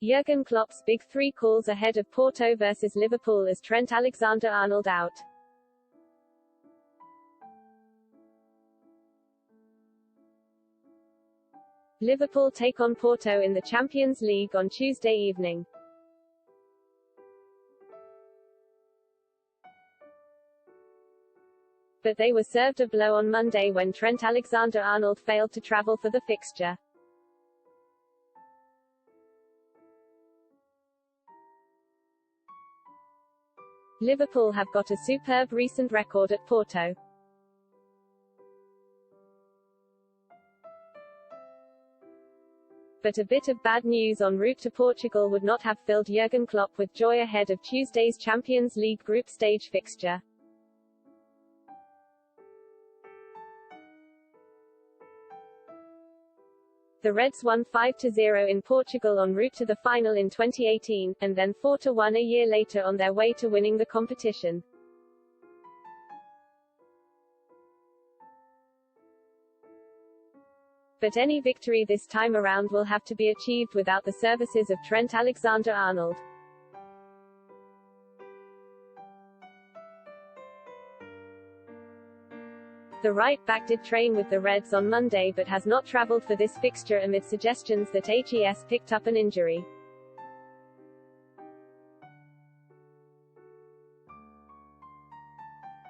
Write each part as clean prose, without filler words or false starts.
Jurgen Klopp's Big Three calls ahead of Porto vs Liverpool as Trent Alexander Arnold out. Liverpool take on Porto in the Champions League on Tuesday evening. But they were served a blow on Monday when Trent Alexander Arnold failed to travel for the fixture. Liverpool have got a superb recent record at Porto. But a bit of bad news en route to Portugal would not have filled Jurgen Klopp with joy ahead of Tuesday's Champions League group stage fixture. The Reds won 5-0 in Portugal en route to the final in 2018, and then 4-1 a year later on their way to winning the competition. But any victory this time around will have to be achieved without the services of Trent Alexander Arnold. The right-back did train with the Reds on Monday but has not travelled for this fixture amid suggestions that HES picked up an injury.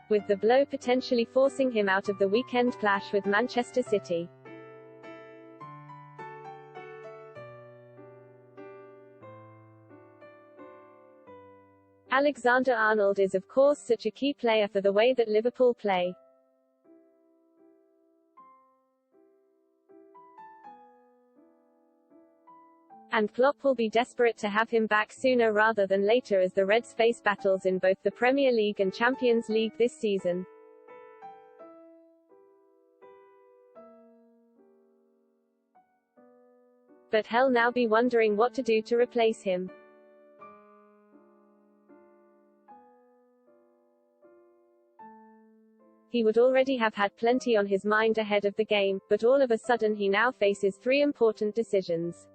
With the blow potentially forcing him out of the weekend clash with Manchester City. Alexander Arnold is of course such a key player for the way that Liverpool play. And Klopp will be desperate to have him back sooner rather than later as the Reds face battles in both the Premier League and Champions League this season. But he'll now be wondering what to do to replace him. He would already have had plenty on his mind ahead of the game, but all of a sudden he now faces three important decisions.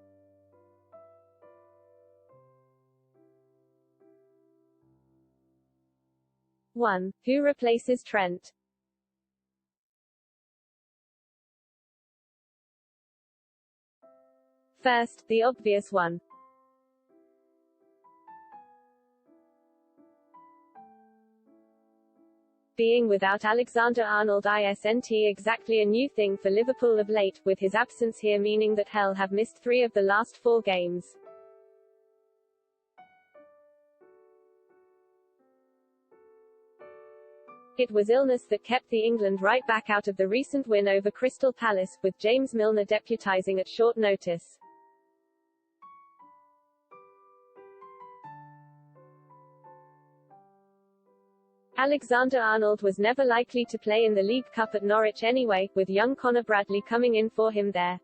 1. Who replaces Trent? First, the obvious one. Being without Alexander Arnold isn't exactly a new thing for Liverpool of late, with his absence here meaning that he'll have missed 3 of the last 4 games. It was illness that kept the England right-back out of the recent win over Crystal Palace, with James Milner deputising at short notice. Alexander Arnold was never likely to play in the League Cup at Norwich anyway, with young Connor Bradley coming in for him there.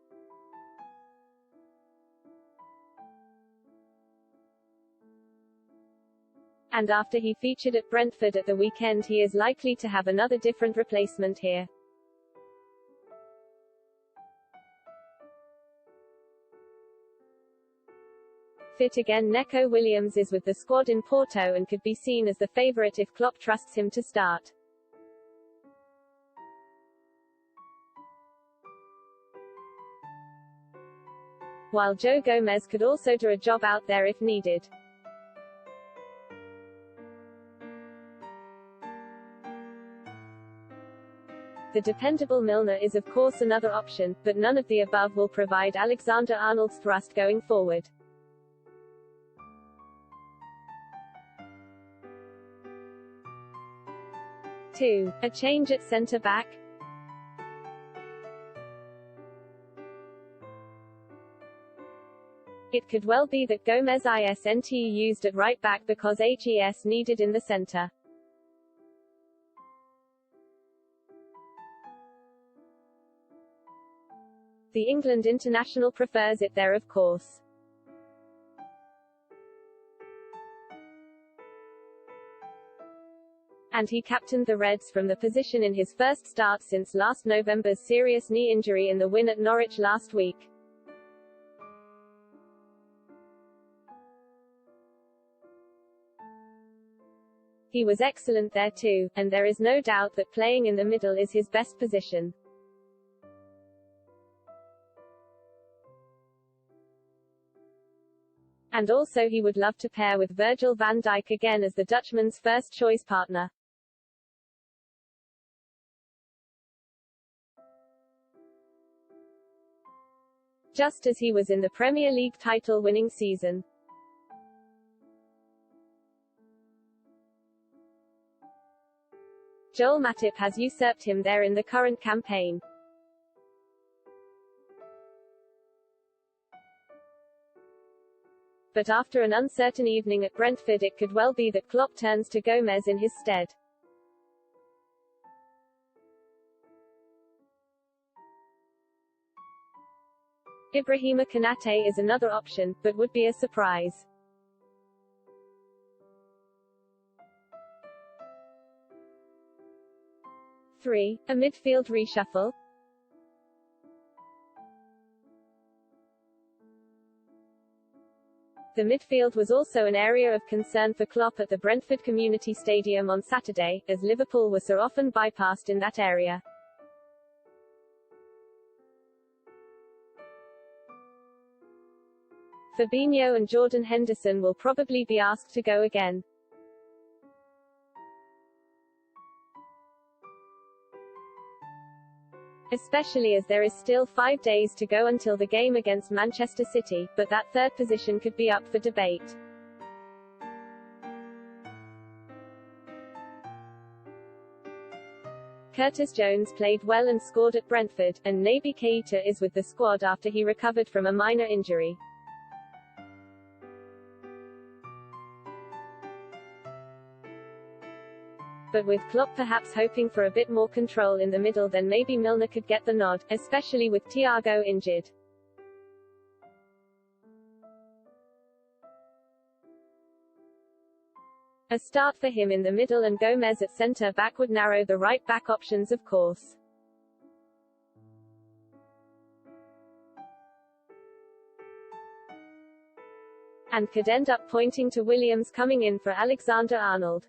And after he featured at Brentford at the weekend, he is likely to have another different replacement here. Fit again, Neco Williams is with the squad in Porto and could be seen as the favourite if Klopp trusts him to start. While Joe Gomez could also do a job out there if needed. The dependable Milner is of course another option, but none of the above will provide Alexander Arnold's thrust going forward. Two. A change at centre-back? It could well be that Gomez isn't used at right-back because HES needed in the centre. The England international prefers it there of course. And he captained the Reds from the position in his first start since last November's serious knee injury in the win at Norwich last week. He was excellent there too, and there is no doubt that playing in the middle is his best position. And also he would love to pair with Virgil van Dijk again as the Dutchman's first-choice partner. Just as he was in the Premier League title-winning season. Joel Matip has usurped him there in the current campaign. But after an uncertain evening at Brentford, it could well be that Klopp turns to Gomez in his stead. Ibrahima Konate is another option, but would be a surprise. Three, a midfield reshuffle. The midfield was also an area of concern for Klopp at the Brentford Community Stadium on Saturday, as Liverpool were so often bypassed in that area. Fabinho and Jordan Henderson will probably be asked to go again. Especially as there is still 5 days to go until the game against Manchester City, but that third position could be up for debate. Curtis Jones played well and scored at Brentford, and Naby Keita is with the squad after he recovered from a minor injury. But with Klopp perhaps hoping for a bit more control in the middle, then maybe Milner could get the nod, especially with Thiago injured. A start for him in the middle and Gomez at centre-back would narrow the right-back options, of course. And could end up pointing to Williams coming in for Alexander Arnold.